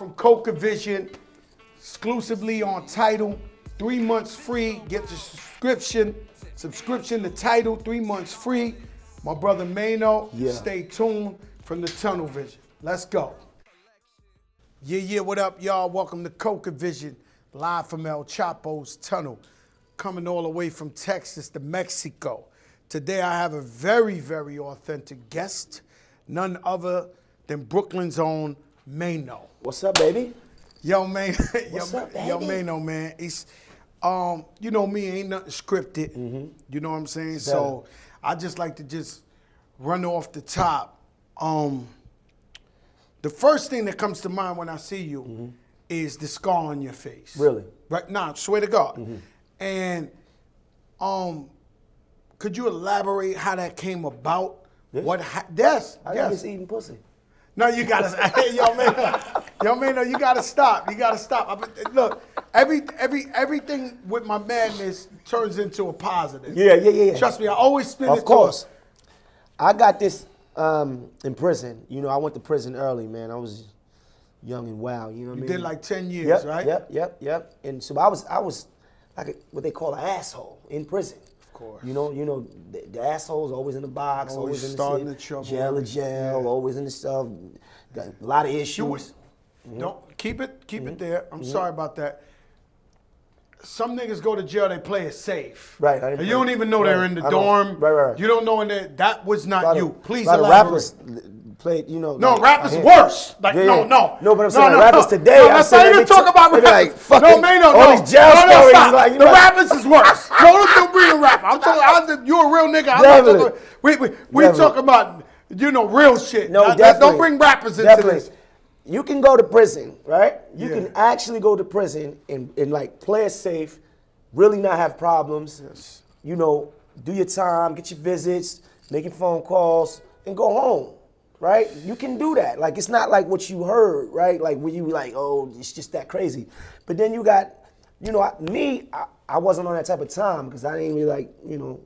from Coca Vision, exclusively on Tidal. 3 months free. Get the subscription to Tidal. 3 months free. My brother Maino. Yeah. Stay tuned from the Tunnel Vision. Let's go. Yeah, what up, y'all? Welcome to Coca Vision, live from El Chapo's Tunnel, coming all the way from Texas to Mexico. Today I have a very, very authentic guest, none other than Brooklyn's own Maino. What's up, baby? Yo, man. What's up, baby? Yo, Maino, man. It's, you know me, ain't nothing scripted. Mm-hmm. You know what I'm saying? So I just like to just run off the top. The first thing that comes to mind when I see you is the scar on your face. Really? Right? Nah, swear to God. And could you elaborate how that came about? Yeah. Yes. I think it's eating pussy. No, you gotta. Hey, yo, man, you gotta stop. You gotta stop. Look, everything with my madness turns into a positive. Yeah. Trust me, I always spin it. Of course. I got this in prison. You know, I went to prison early, man. I was young and wild. You know what I mean? You did like 10 years, right? Yep. And so I was like what they call an asshole in prison. Of course. You know, the assholes always in the box, always in starting the the trouble. jail, always in the stuff. Got a lot of issues. Don't keep it there. I'm sorry about that. Some niggas go to jail, they play it safe. Right. And you don't even know they're in the dorm. Right. You don't know that was not you. Please a lot elaborate. of rappers played, you know. No, like, rappers worse. Like, no. No, but I'm saying rappers today. No, let's not even talk about rappers. Like, fucking, no, all these jail stories. Stop. Like, the rappers is worse. No, don't bring a rapper. I'm talking. You're a real nigga. I'm not talking. We talking about, real shit. No, definitely. Don't bring rappers into this. You can go to prison, right? You can actually go to prison and like play it safe, really not have problems. Yes. You know, do your time, get your visits, making phone calls, and go home, right? You can do that. Like, it's not like what you heard, right? Like, when you like, oh, it's just that crazy. But then you got, I wasn't on that type of time because I didn't really like, really know.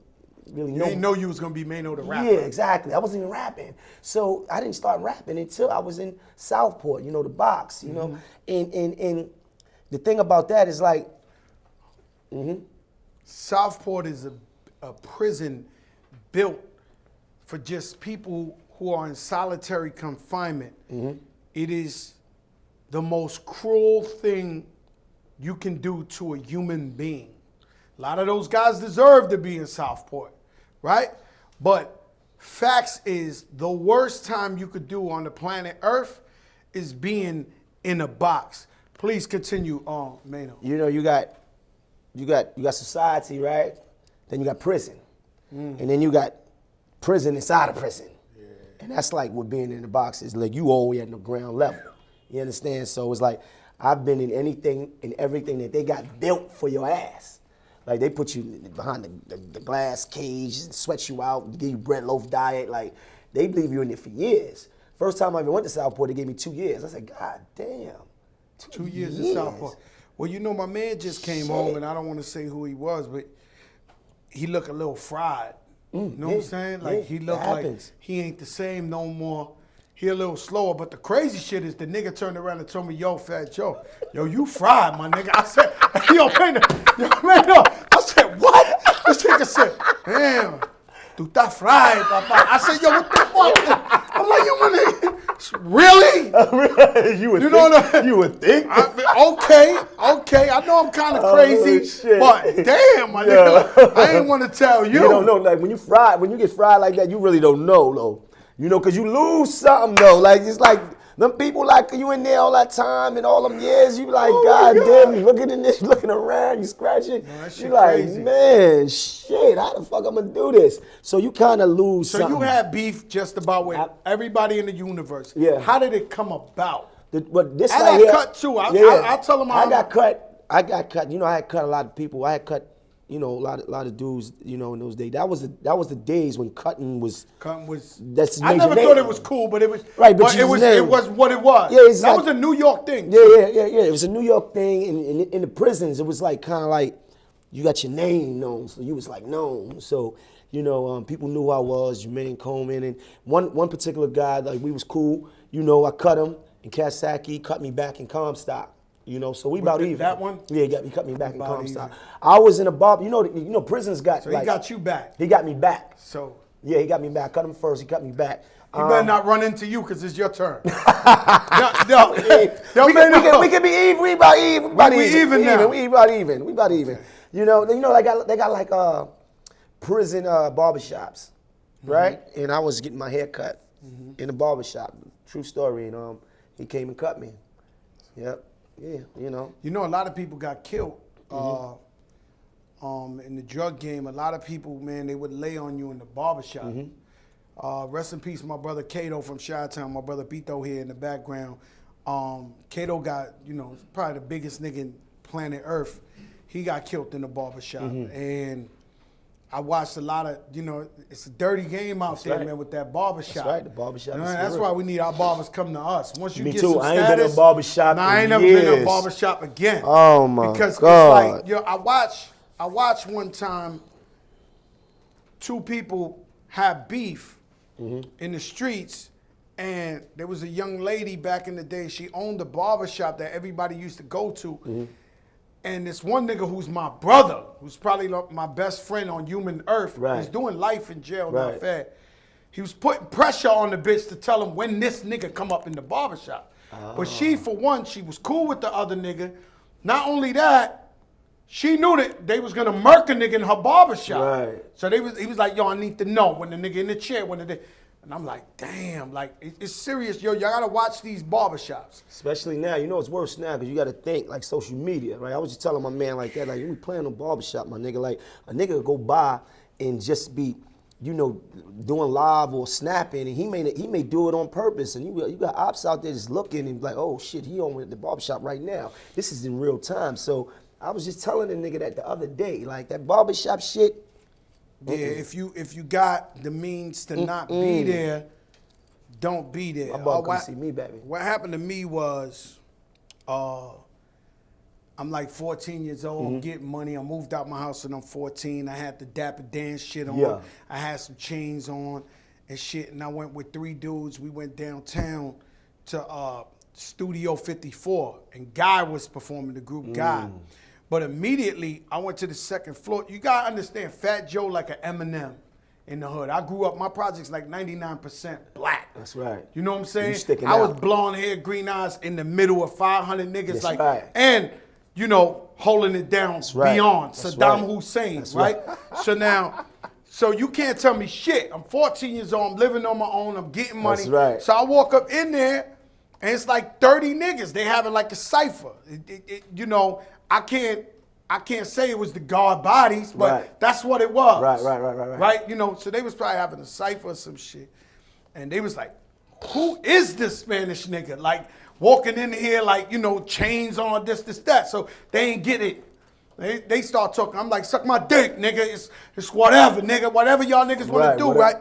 You didn't know you was going to be Maino the rapper. Yeah, exactly. I wasn't even rapping. So I didn't start rapping until I was in Southport, the box, know. And the thing about that is like, Southport is a prison built for just people who are in solitary confinement. It is the most cruel thing you can do to a human being. A lot of those guys deserve to be in Southport, right? But facts is the worst time you could do on the planet Earth is being in a box. Please continue on, Maino. You got society, right? Then you got prison. And then you got prison inside of prison. Yeah. And that's like what being in the box is. Like, you always at the ground level. You understand? So it's like, I've been in anything and everything that they got built for your ass. Like, they put you behind the glass cage and sweat you out, give you bread loaf diet. Like, they leave you in there for years. First time I ever went to Southport, they gave me 2 years. I said, God damn. 2 years in Southport. Well, my man just came home, and I don't want to say who he was, but he looked a little fried. You know what I'm saying? Like, he looked like he ain't the same no more. He a little slower, but the crazy shit is the nigga turned around and told me, yo, Fat Joe, you fried, my nigga. I said, yo, man, I said, what? This nigga said, damn, tu estás fried, papa. I said, yo, what the fuck? I'm like, yo, my nigga, really? You would think? Okay, I know I'm kind of crazy, but damn, my nigga, I ain't want to tell you. You don't know, like, when you get fried like that, you really don't know, though. Because you lose something, though. Like, it's like, them people like you in there all that time and all them years, you like, God damn, you looking in this, looking around, you scratching. You like, crazy. Man, shit, how the fuck I'm gonna do this? So you kind of lose something. So you had beef just about with everybody in the universe. Yeah. How did it come about? But this I right got here, cut too. I tell them I got cut. I had cut a lot of people. I had cut, a lot of dudes, in those days. That was the days when cutting was. That's I never thought it was cool, but it was. Right, but it was what it was. Yeah, exactly. That was a New York thing. Yeah. It was a New York thing, and in the prisons, it was like kind of like you got your name known, so you was like known. So people knew who I was, Jermaine Coleman, and one particular guy, like we was cool. I cut him. in Kasaki, cut me back in Comstock. You know, so we about even. That one? Yeah, he cut me back in Comstock. I was in a barber. You know, prisons got. So he got you back. He got me back. So. Yeah, he got me back. Cut him first. He cut me back. He better not run into you because it's your turn. We can be even. We about even. We even now. We about even. We about even. You know, they got like prison barbershops, right? And I was getting my hair cut in a barbershop. True story. And he came and cut me. Yep. Yeah. You know. You know, a lot of people got killed. In the drug game, a lot of people, man, they would lay on you in the barbershop. Rest in peace, my brother Cato from Chi-Town, my brother Pito here in the background. Cato got, you know, probably the biggest nigga in planet Earth. He got killed in the barbershop. And I watched a lot of, you know, it's a dirty game out there, man, with that barbershop. That's right, the barbershop. You know, that's why we need our barbers come to us. Once you Me get too. some I ain't status, been in a barbershop I ain't in never years. been in a barbershop again. Oh my because God. it's like, yo, I watched one time two people have beef in the streets, and there was a young lady back in the day. She owned a barbershop that everybody used to go to. And this one nigga who's my brother, who's probably like my best friend on human earth, he's doing life in jail, not fair. He was putting pressure on the bitch to tell him when this nigga come up in the barbershop. But she, for one, she was cool with the other nigga. Not only that, she knew that they was gonna murk a nigga in her barbershop. So he was like, yo, I need to know when the nigga in the chair, and I'm like, damn, like, it's serious, yo, y'all gotta watch these barbershops. Especially now, you know it's worse now because you gotta think like social media, right? I was just telling my man like that, like, we playing on barbershop, my nigga. Like, a nigga go by and just be, you know, doing live or snapping, and he may do it on purpose, and you got ops out there just looking and like, oh shit, he on the barbershop right now. This is in real time. So I was just telling the nigga that the other day, like that barbershop shit. Yeah, if you got the means to not be there, don't be there. My barber come see me, baby. What happened to me was, I'm like 14 years old, I'm getting money. I moved out my house when I'm 14. I had the Dapper Dan shit on. I had some chains on and shit, and I went with 3 dudes. We went downtown to Studio 54, and Guy was performing, the group Guy. But immediately, I went to the second floor. You gotta understand, Fat Joe like an Eminem in the hood. I grew up, my project's like 99% black. That's right. You know what I'm saying? You sticking I was out. blonde hair, green eyes, in the middle of 500 niggas, and, you know, holding it down beyond Saddam Hussein, right? So you can't tell me shit. I'm 14 years old, I'm living on my own, I'm getting money. So I walk up in there, and it's like 30 niggas. They having like a cipher. You know, I can't say it was the guard bodies, but that's what it was. Right? You know, so they was probably having a cipher or some shit. And they was like, who is this Spanish nigga? Like, walking in here like, you know, chains on, this, that. So they ain't get it. They start talking. I'm like, suck my dick, nigga. It's whatever, nigga. Whatever y'all niggas want to do, right?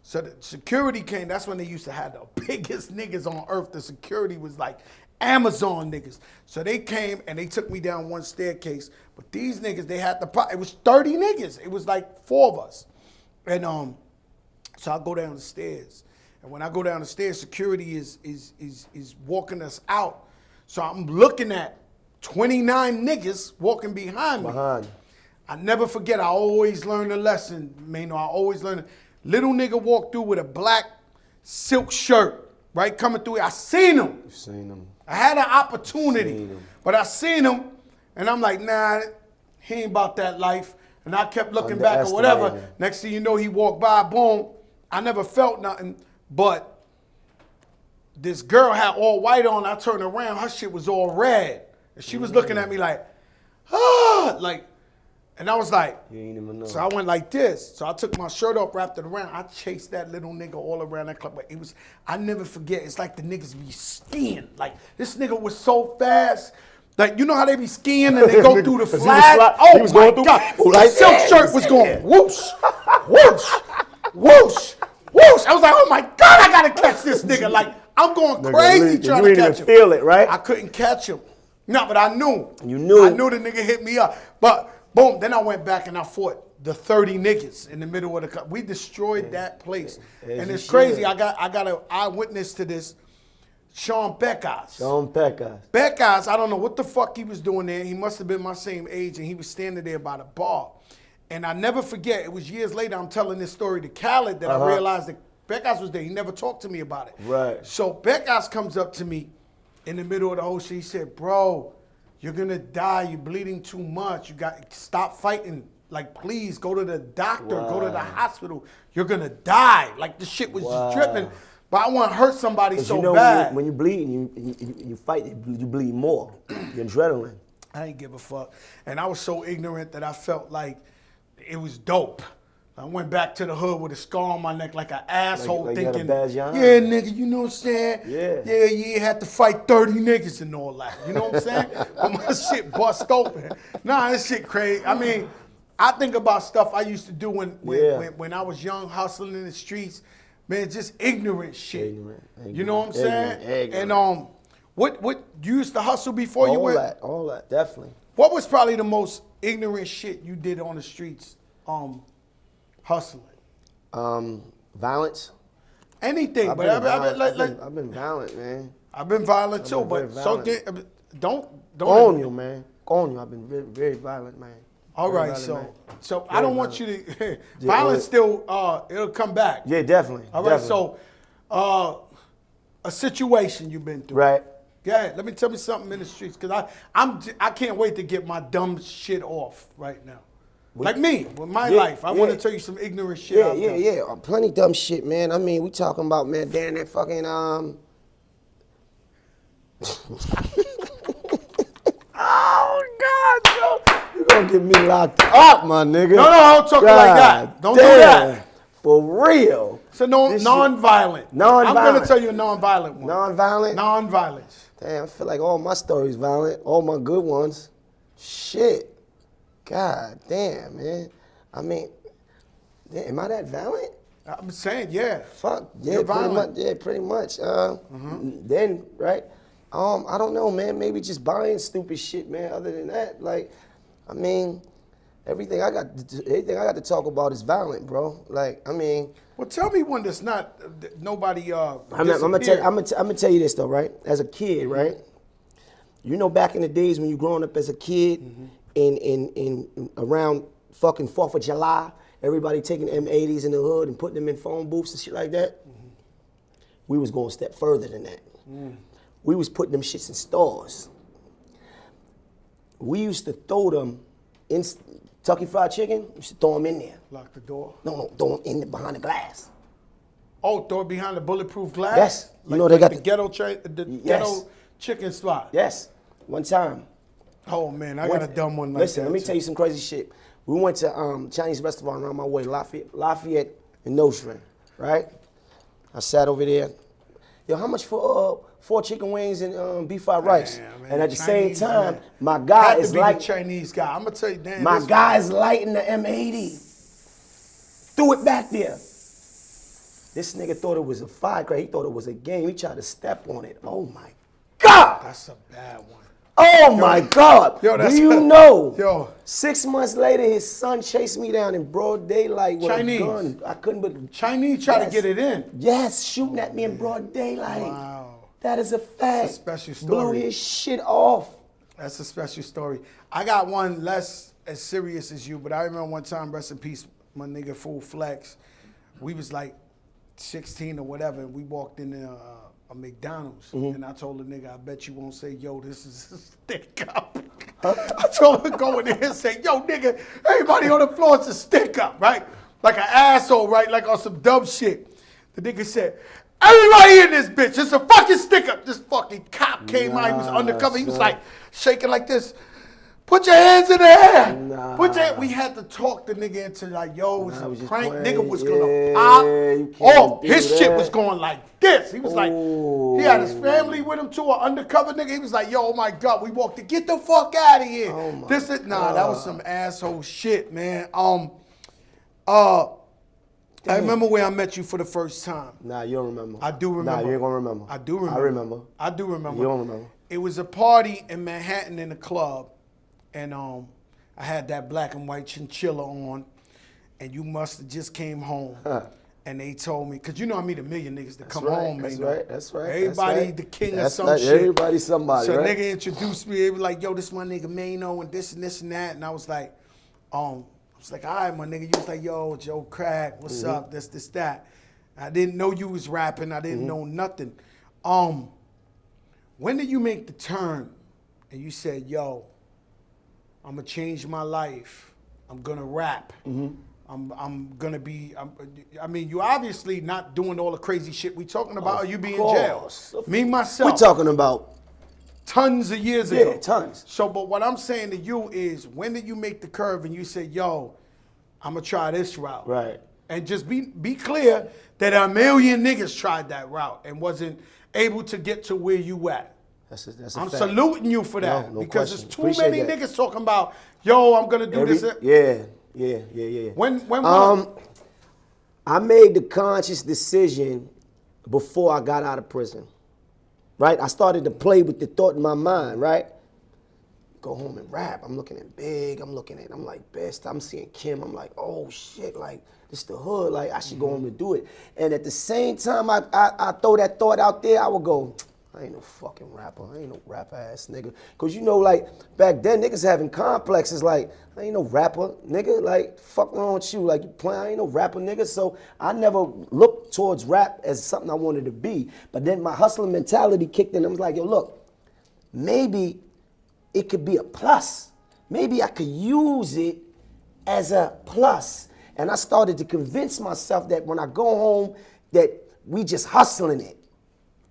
So the security came. That's when they used to have the biggest niggas on earth. The security was like Amazon niggas. So they came and they took me down one staircase. But these niggas, they had it was 30 niggas. It was like 4 of us. And so I go down the stairs. And when I go down the stairs, security is walking us out. So I'm looking at 29 niggas walking behind me. I never forget, I always learn a lesson, Maino. I always learn it. Little nigga walked through with a black silk shirt, right, coming through. I seen him. You seen him. I had an opportunity, but I seen him, and I'm like, nah, he ain't about that life. And I kept looking back or whatever. Next thing you know, he walked by, boom. I never felt nothing, but this girl had all white on. I turned around, her shit was all red. And she was looking at me like, like, and I was like, you ain't even know. So I went like this. So I took my shirt off, wrapped it around. I chased that little nigga all around that club. But it was, I never forget, it's like the niggas be skiing. Like, this nigga was so fast. Like, you know how they be skiing and they go through the flag? He was going through. The silk shirt was going whoosh, whoosh, whoosh, whoosh. I was like, oh my God, I gotta catch this nigga. Like, I'm going crazy trying to catch him. You feel it, right? I couldn't catch him. No, but I knew. You knew. I knew the nigga hit me up. But boom, then I went back and I fought the 30 niggas in the middle of the club. We destroyed that place. And it's crazy. I got an eyewitness to this. Sean Beckers. Sean Beckers. Beckers, I don't know what the fuck he was doing there. He must have been my same age, and he was standing there by the bar. And I never forget, it was years later, I'm telling this story to Khaled that I realized that Beckers was there. He never talked to me about it. Right. So Beckers comes up to me in the middle of the whole shit. He said, bro, you're going to die. You're bleeding too much. You got to stop fighting. Like, please, go to the doctor. Go to the hospital. You're going to die. Like, the shit was just dripping. But I want to hurt somebody so bad. When you bleed and you fight, you bleed more. Your adrenaline. I didn't give a fuck. And I was so ignorant that I felt like it was dope. I went back to the hood with a scar on my neck like an asshole thinking, yeah, nigga, you know what I'm saying? Yeah, you had to fight 30 niggas and all that. You know what I'm saying? But my shit bust open. Nah, this shit crazy. I mean, I think about stuff I used to do when I was young, hustling in the streets. Man, just ignorant shit. You know what I'm saying? Ignorant. And what you used to hustle before you went? All that, definitely. What was probably the most ignorant shit you did on the streets, hustling? Violence. Anything, I've been violent, man. I've been violent too, but don't on you, man. On you. I've been very, very violent, man. All right, so I don't want you to violence still it'll come back. Yeah, definitely. All right, so a situation you've been through. Right. Yeah, let me tell me something in the streets, because I can't wait to get my dumb shit off right now. Like me, with my life. I want to tell you some ignorant shit. Yeah. Plenty dumb shit, man. I mean, we talking about, man, damn that fucking Oh God, bro. You gonna get me locked up, my nigga. No, I don't talk like that. Don't do that. For real. So non-violent. I'm gonna tell you a non-violent one. Non-violent? Non-violence. Damn, I feel like all my stories violent. All my good ones. Shit. God damn, man. I mean, am I that violent? I'm saying, yeah. Fuck, yeah, You're violent. pretty much. Then, right? I don't know, man. Maybe just buying stupid shit, man. Other than that, like, I mean, everything I got to talk about is violent, bro. Like, I mean. Well, tell me one that's not nobody. I'm gonna tell you this though, right? As a kid, right? You know, back in the days when you growing up as a kid, in around fucking 4th of July, everybody taking M80s in the hood and putting them in phone booths and shit like that. We was going a step further than that. We was putting them shits in stores. We used to throw them in Kentucky Fried Chicken. We used to throw them in there. Lock the door? No, throw them behind the glass. Oh, throw it behind the bulletproof glass? Yes. You know they got the ghetto ghetto chicken spot. Yes. One time. Oh man, I got a dumb one like listen, that. Let me tell you some crazy shit. We went to Chinese restaurant around my way, Lafayette and Nostrand, right? I sat over there. Yo, how much for 4 chicken wings and beef fried rice? Man, and at the Chinese, same time, my guy is like Chinese guy. I'm gonna tell you, damn. My guy is lighting the M80. Threw it back there. This nigga thought it was a firecracker. He thought it was a game. He tried to step on it. Oh my God! That's a bad one. Oh my God! Yo, do you know? Yo. 6 months later, his son chased me down in broad daylight with a gun. I couldn't but Chinese try to get it in. Yes, shooting at me in broad daylight. Wow. That is a fact. That's a special story. Blew his shit off. That's a special story. I got one less as serious as you, but I remember one time, rest in peace, my nigga Full Flex. We was like 16 or whatever, and we walked in there. A McDonald's, and I told the nigga, I bet you won't say, yo, this is a stick up. I told him to go in there and say, yo, nigga, everybody on the floor is a stick up, right? Like an asshole, right? Like on some dumb shit. The nigga said, everybody in this bitch, it's a fucking stick up. This fucking cop came out, he was undercover, he was like shaking like this. Put your hands in the air. We had to talk the nigga into like, yo, it was a prank. Nigga was gonna pop. Oh, his shit was going like this. He was like, he had his family with him too, an undercover nigga. He was like, yo, oh my God, we walked in. Get the fuck out of here. That was some asshole shit, man. I remember where I met you for the first time. Nah, you don't remember. I do remember. Nah, you ain't gonna remember. I do remember. I remember. I do remember. You don't remember. It was a party in Manhattan in a club. And I had that black and white chinchilla on, and you must have just came home. And they told me, because you know I meet a million niggas that come right, home, that's Maino. right, that's right. Everybody that's right. the king that's of some shit. Everybody somebody, so right? nigga introduced me, they was like, yo, this my nigga Maino and this and that. And I was like, all right, my nigga. You was like, yo, Joe Crack, what's up? This, that. I didn't know you was rapping. I didn't know nothing. When did you make the turn and you said, yo, I'm gonna change my life. I'm gonna rap. I'm gonna be. I mean, you obviously not doing all the crazy shit we talking about. Or you be in jail. Me myself. We talking about tons of years ago. Yeah, tons. So, but what I'm saying to you is, when did you make the curve and you said, "Yo, I'm gonna try this route"? Right. And just be clear that a million niggas tried that route and wasn't able to get to where you at. That's a I'm fact. saluting you for that No because question. there's too Appreciate many that. niggas talking about, "Yo, I'm gonna do this." Yeah. When I made the conscious decision before I got out of prison, right? I started to play with the thought in my mind, right? Go home and rap. I'm looking at Big. I'm like, Best. I'm seeing Kim. I'm like, oh shit, like, this the hood. Like, I should go home and do it. And at the same time I throw that thought out there, I would go, I ain't no fucking rapper. I ain't no rap ass nigga. Cause you know, like, back then niggas having complexes like, I ain't no rapper, nigga. Like, fuck wrong with you? Like, you playing, I ain't no rapper, nigga. So I never looked towards rap as something I wanted to be. But then my hustling mentality kicked in. I was like, yo, look, maybe it could be a plus. Maybe I could use it as a plus. And I started to convince myself that when I go home, that we just hustling it.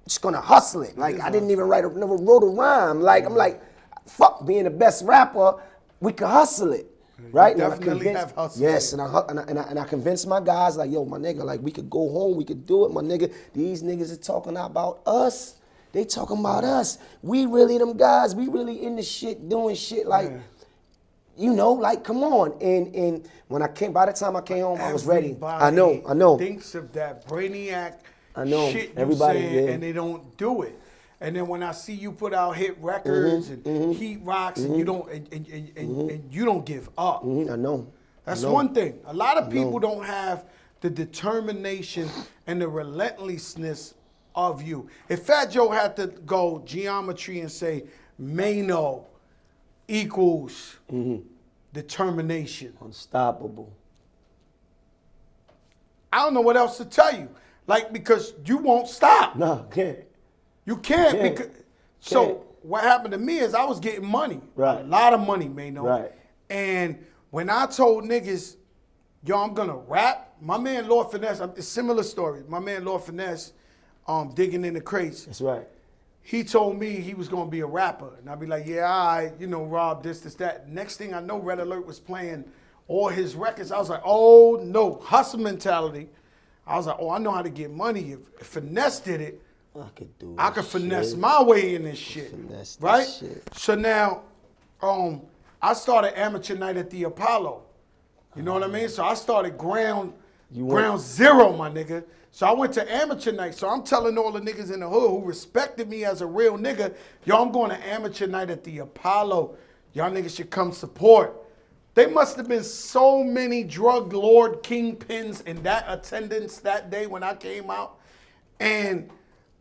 Just gonna hustle it. Like, I didn't even never wrote a rhyme. Like, I'm like, fuck being the best rapper, we could hustle it. Right? You definitely have hustled. Yes, and I convinced my guys, like, yo, my nigga, like, we could go home, we could do it, my nigga. These niggas are talking about us. They talking about us. We really them guys, we really in the shit, doing shit, like, you know, like, come on. And when by the time I came home, I was ready. I know. Thinks of that brainiac shit you everybody, saying, and they don't do it. And then when I see you put out hit records and heat rocks, and you don't and you don't give up. I know. That's one thing. A lot of people don't have the determination and the relentlessness of you. If Fat Joe had to go geometry and say Maino equals determination, unstoppable, I don't know what else to tell you. Like, because you won't stop. No, can't. You can't. Because, so what happened to me is I was getting money. Right. A lot of money, Maino. Right. And when I told niggas, yo, I'm gonna rap, my man Lord Finesse, it's a similar story. My man Lord Finesse, digging in the crates. That's right. He told me he was gonna be a rapper. And I'd be like, yeah, all right, you know, Rob, this, that. Next thing I know, Red Alert was playing all his records. I was like, oh no, hustle mentality. I was like, oh, I know how to get money. If Finesse did it, I could finesse my way in this shit. Right? So now, I started amateur night at the Apollo. You know what I mean? So I started ground zero, my nigga. So I went to amateur night. So I'm telling all the niggas in the hood who respected me as a real nigga, yo, I'm going to amateur night at the Apollo. Y'all niggas should come support. They must have been so many drug lord kingpins in that attendance that day when I came out. And,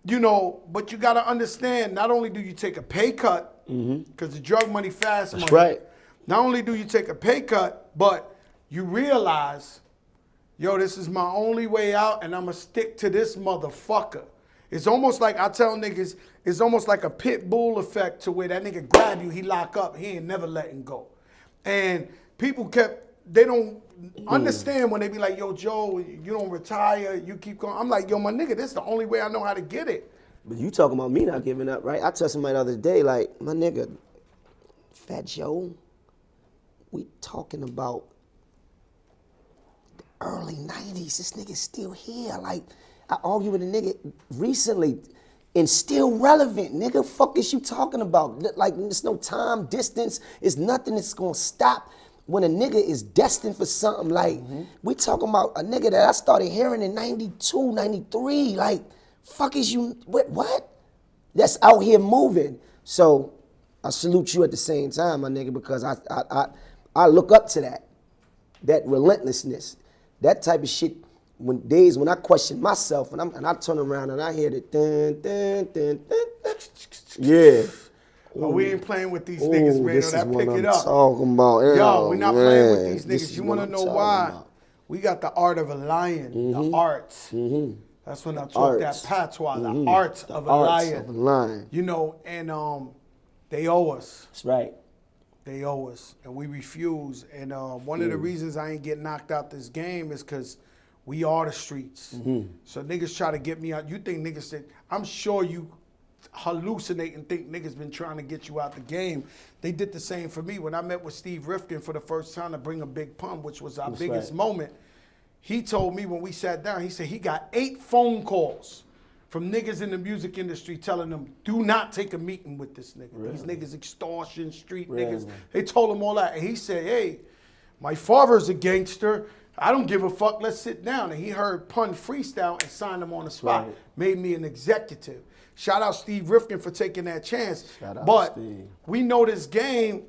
you know, but you got to understand, not only do you take a pay cut, because the drug money, fast money. That's right. Not only do you take a pay cut, but you realize, yo, this is my only way out and I'm going to stick to this motherfucker. It's almost like, I tell niggas, it's almost like a pit bull effect to where that nigga grab you, he lock up, he ain't never letting go. And people they don't understand when they be like, yo, Joe, you don't retire, you keep going. I'm like, yo, my nigga, this is the only way I know how to get it. But you talking about me not giving up, right? I told somebody the other day, like, my nigga, Fat Joe, we talking about the early 90s. This nigga's still here. Like, I argued with a nigga recently and still relevant. Nigga, fuck is you talking about? Like, there's no time, distance. It's nothing that's gonna stop when a nigga is destined for something. Like, we talking about a nigga that I started hearing in 92, 93. Like, fuck is you, what? That's out here moving. So I salute you at the same time, my nigga, because I look up to that relentlessness. That type of shit when I question myself and I turn around and I hear the dun, dun, dun, dun, dun. Yeah. Oh, we ain't playing with these niggas, man. This That is pick what it I'm up. talking about. Yo, we're not playing with these This niggas. is You what want to I'm know talking why? about. We got the art of a lion, the arts. That's when I talk Arts. that patois, the arts of a lion. Of a lion. You know, and they owe us. That's right. They owe us, and we refuse. And one of the reasons I ain't get knocked out this game is because we are the streets. So niggas try to get me out. You think niggas said, I'm sure you hallucinate and think niggas been trying to get you out the game. They did the same for me. When I met with Steve Rifkin for the first time to bring a big pump, which was our biggest moment, he told me when we sat down, he said he got 8 phone calls from niggas in the music industry telling them, do not take a meeting with this nigga. Really? These niggas extortion, street niggas. They told him all that. And he said, hey, my father's a gangster. I don't give a fuck. Let's sit down. And he heard Pun freestyle and signed him on the spot. Made me an executive. Shout out Steve Rifkin for taking that chance. Shout out but Steve. We know this game.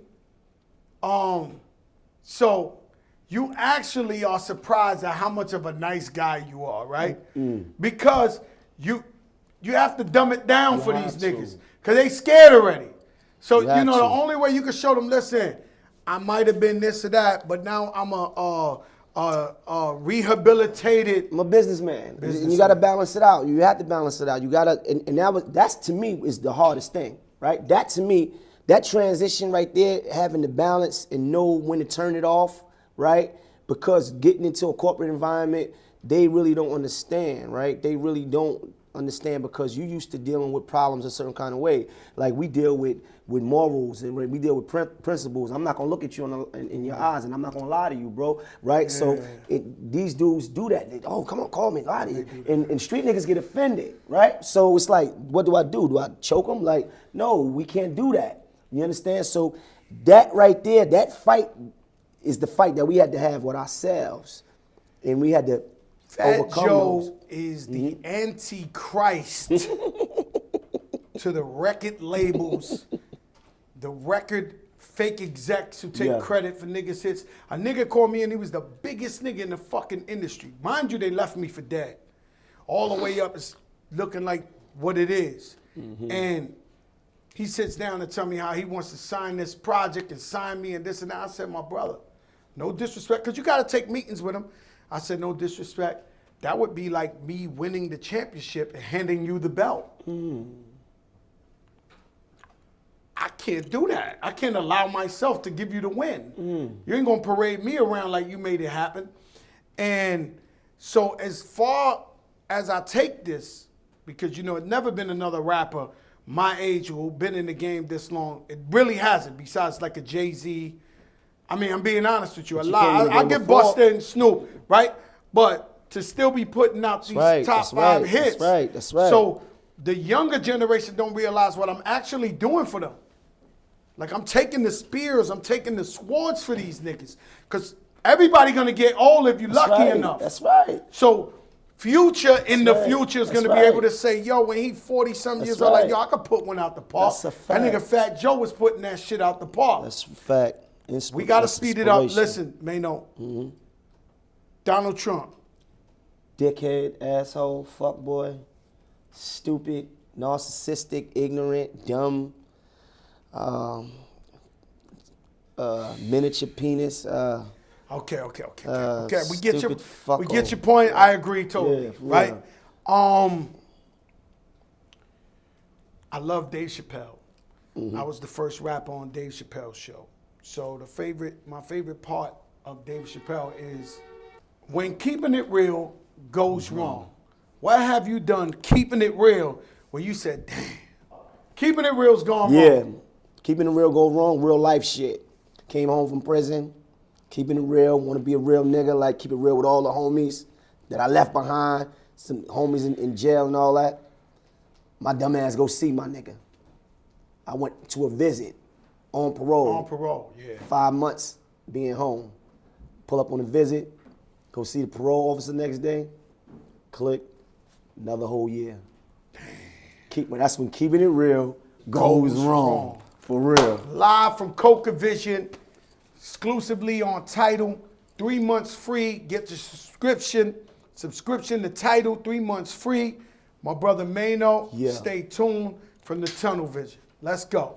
So you actually are surprised at how much of a nice guy you are, right? Because you have to dumb it down for these niggas. Because they scared already. So, you know, the only way you can show them, listen, I might have been this or that, but now I'm a rehabilitated. I'm a businessman. And you got to balance it out. You have to balance it out. You got to, and that's to me is the hardest thing, right? That to me, that transition right there, having to balance and know when to turn it off, right? Because getting into a corporate environment, they really don't understand, right? They really don't understand because you used to dealing with problems a certain kind of way. Like we deal with morals and we deal with principles. I'm not gonna look at you in your eyes and I'm not gonna lie to you, bro. Right? Yeah. So these dudes do that. Oh, come on, call me, lie to you. And street niggas get offended, right? So it's like, what do? Do I choke them? Like, no, we can't do that. You understand? So that right there, that fight is the fight that we had to have with ourselves. And we had to overcome those. Fat Joe is the antichrist to the record labels, the record fake execs who take credit for niggas' hits. A nigga called me and he was the biggest nigga in the fucking industry. Mind you, they left me for dead. All the way up is looking like what it is. And he sits down and tell me how he wants to sign this project and sign me and this and that. I said, my brother, no disrespect, because you got to take meetings with him. I said, no disrespect. That would be like me winning the championship and handing you the belt. I can't do that. I can't allow myself to give you the win. You ain't going to parade me around like you made it happen. And so as far as I take this, because, you know, it's never been another rapper my age who's been in the game this long. It really hasn't, besides like a Jay-Z. I mean, I'm being honest with you. A lot. I get Busta and Snoop, right? But to still be putting out these top 5 hits. That's right. So the younger generation don't realize what I'm actually doing for them. Like, I'm taking the spears, I'm taking the swords for these niggas. Because everybody going to get old if you're lucky enough. That's right. So Future in the future is going to be able to say, yo, when he 40-something years old, like, yo, I could put one out the park. That's a fact. That nigga Fat Joe was putting that shit out the park. That's a fact. We got to speed it up. Listen, Maino. Donald Trump. Dickhead, asshole, fuckboy, stupid, narcissistic, ignorant, dumb, miniature penis. Okay. We get your fucko. point. I agree totally. Right? I love Dave Chappelle. I was the first rapper on Dave Chappelle's show. So my favorite part of Dave Chappelle is when keeping it real goes wrong. What have you done keeping it real where you said, damn, keeping it real's gone wrong? Yeah, keeping it real go wrong, real life shit. Came home from prison, keeping it real, want to be a real nigga, like keep it real with all the homies that I left behind, some homies in jail and all that. My dumb ass go see my nigga. I went to a visit on parole. On parole, yeah. 5 months being home. Pull up on a visit, go see the parole officer next day, click, another whole year. That's when keeping it real goes wrong. For real. Live from Coca Vision, exclusively on Tidal. 3 months free. Get your subscription Subscription to Tidal, 3 months free. My brother Maino, Yeah. stay tuned from the Tunnel Vision. Let's go.